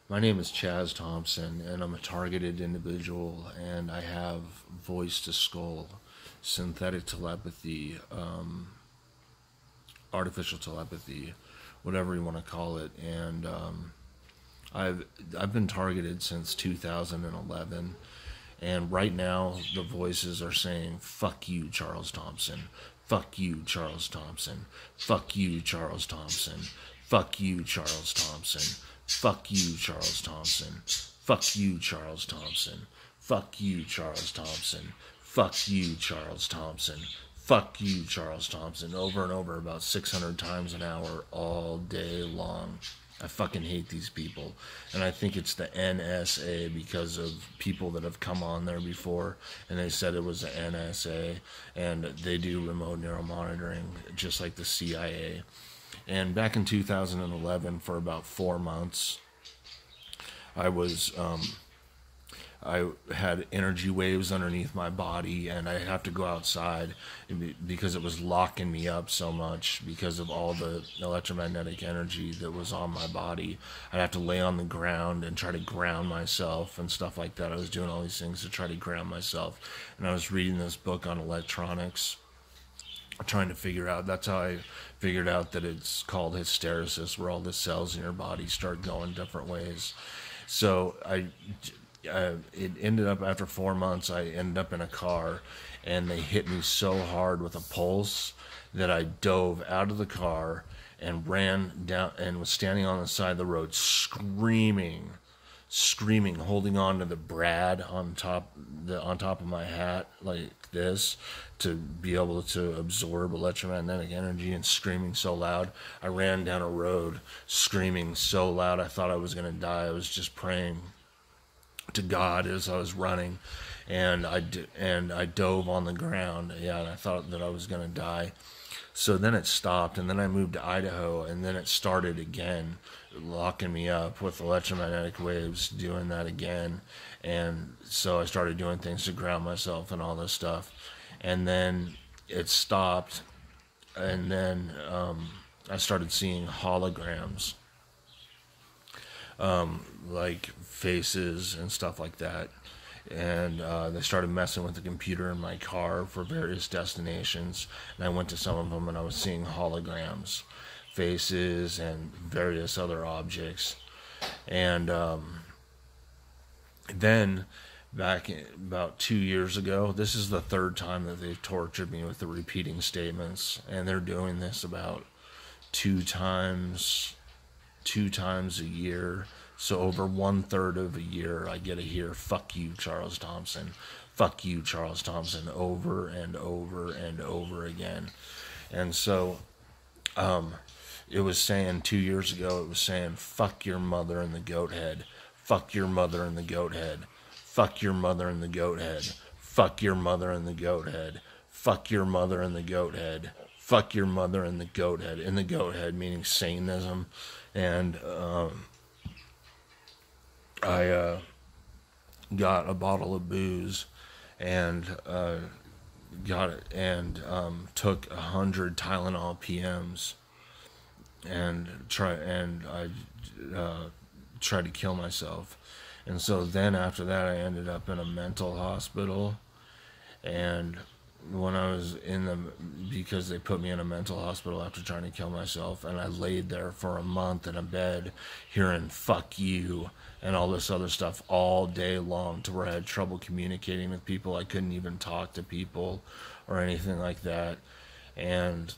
My name is Chaz Thompson, and I'm a targeted individual, and I have voice to skull, synthetic telepathy, artificial telepathy, whatever you want to call it. And I've been targeted since 2011, and right now the voices are saying, "Fuck you, Charles Thompson. Fuck you, Charles Thompson. Fuck you, Charles Thompson. Fuck you, Charles Thompson. Fuck you, Charles Thompson. Fuck you, Charles Thompson. Fuck you, Charles Thompson. Fuck you, Charles Thompson. Fuck you, Charles Thompson." Over and over, about 600 times an hour, all day long. I fucking hate these people. And I think it's the NSA because of people that have come on there before and they said it was the NSA, and they do remote neuromonitoring just like the CIA. And back in 2011, for about 4 months, I was I had energy waves underneath my body, and I have to go outside because it was locking me up so much because of all the electromagnetic energy that was on my body. I'd have to lay on the ground and try to ground myself and stuff like that. I was doing all these things to try to ground myself, and I was reading this book on electronics, trying to figure out. That's how I figured out that it's called hysteresis, where all the cells in your body start going different ways. So it ended up, after 4 months, I ended up in a car, and they hit me so hard with a pulse that I dove out of the car and ran down and was standing on the side of the road screaming, holding on to the brad on top of my hat like this to be able to absorb electromagnetic energy, and screaming so loud. I ran down a road screaming so loud I thought I was going to die. I was just praying to God as I was running, and I dove on the ground. Yeah, and I thought that I was going to die. So then it stopped, and then I moved to Idaho, and then it started again, locking me up with electromagnetic waves, doing that again. And so I started doing things to ground myself and all this stuff. And then it stopped, and then I started seeing holograms, like faces and stuff like that. And they started messing with the computer in my car for various destinations, and I went to some of them, and I was seeing holograms, faces, and various other objects. And then back about 2 years ago, this is the third time that they've tortured me with the repeating statements, and they're doing this about two times a year. So over 1/3 of a year, I get to hear "fuck you, Charles Thompson, fuck you, Charles Thompson," over and over and over again. And so it was saying 2 years ago, it was saying, "Fuck your mother and the goat head, fuck your mother and the goat head, fuck your mother and the goat head, fuck your mother and the goat head, fuck your mother and the goat head, fuck your mother and the goat head." And the goat head meaning Satanism. And I got a bottle of booze and got it, and took 100 Tylenol PMs, and I tried to kill myself. And so then after that, I ended up in a mental hospital. And when I was because they put me in a mental hospital after trying to kill myself, and I laid there for a month in a bed hearing "fuck you" and all this other stuff all day long, to where I had trouble communicating with people. I couldn't even talk to people or anything like that. And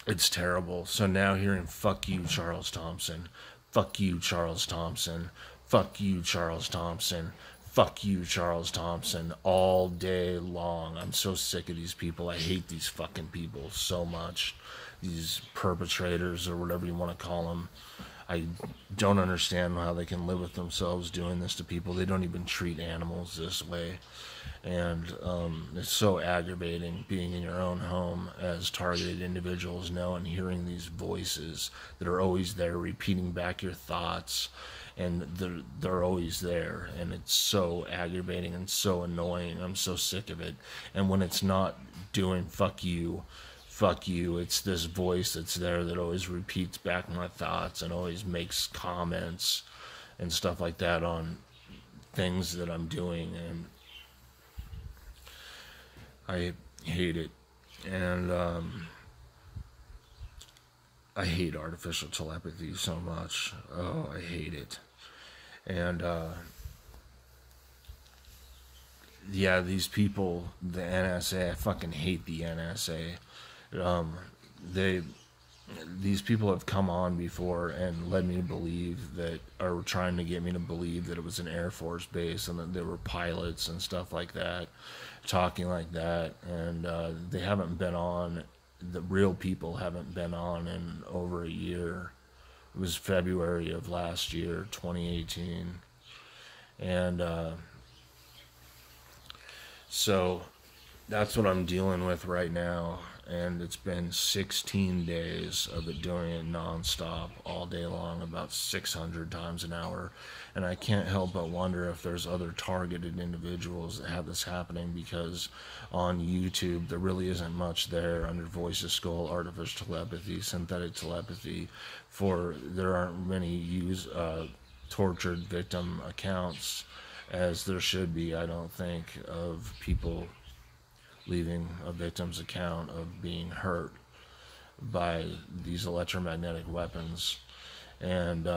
it's terrible. So now hearing "fuck you, Charles Thompson, fuck you, Charles Thompson, fuck you, Charles Thompson, fuck you, Charles Thompson," all day long. I'm so sick of these people. I hate these fucking people so much. These perpetrators, or whatever you want to call them. I don't understand how they can live with themselves doing this to people. They don't even treat animals this way. And it's so aggravating being in your own home as targeted individuals now, and hearing these voices that are always there repeating back your thoughts, and they're always there, and it's so aggravating and so annoying. I'm so sick of it. And when it's not doing fuck you, it's this voice that's there that always repeats back my thoughts and always makes comments and stuff like that on things that I'm doing, and I hate it. And I hate artificial telepathy so much. Oh, I hate it. And yeah, these people, the NSA, I fucking hate the NSA. These people have come on before and led me to believe that, or trying to get me to believe that it was an Air Force base and that there were pilots and stuff like that, talking like that. And they haven't been on, the real people haven't been on in over a year. It was February of last year, 2018. And so that's what I'm dealing with right now. And it's been 16 days of it doing it nonstop all day long, about 600 times an hour. And I can't help but wonder if there's other targeted individuals that have this happening, because on YouTube there really isn't much there under Voice of Skull, artificial telepathy, synthetic telepathy. There aren't many tortured victim accounts as there should be, I don't think, of people leaving a victim's account of being hurt by these electromagnetic weapons. And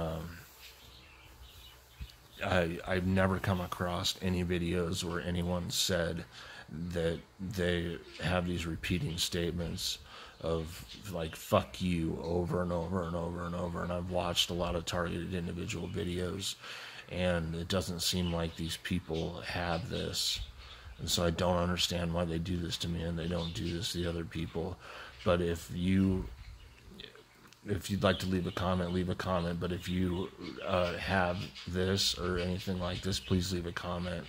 I've never come across any videos where anyone said that they have these repeating statements of like "fuck you" over and over and over and over. And I've watched a lot of targeted individual videos, and it doesn't seem like these people have this. And so I don't understand why they do this to me and they don't do this to the other people. But if you'd like to leave a comment, leave a comment. But if you have this or anything like this, please leave a comment.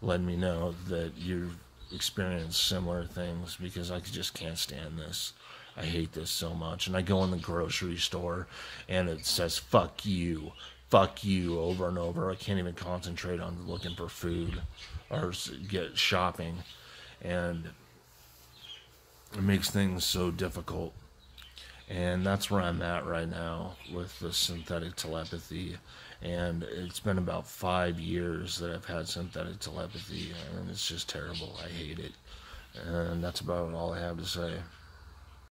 Let me know that you've experienced similar things, because I just can't stand this. I hate this so much. And I go in the grocery store and it says "fuck you" over and over. I can't even concentrate on looking for food or get shopping, and it makes things so difficult. And that's where I'm at right now with the synthetic telepathy. And it's been about 5 years that I've had synthetic telepathy, and it's just terrible. I hate it. And that's about all I have to say.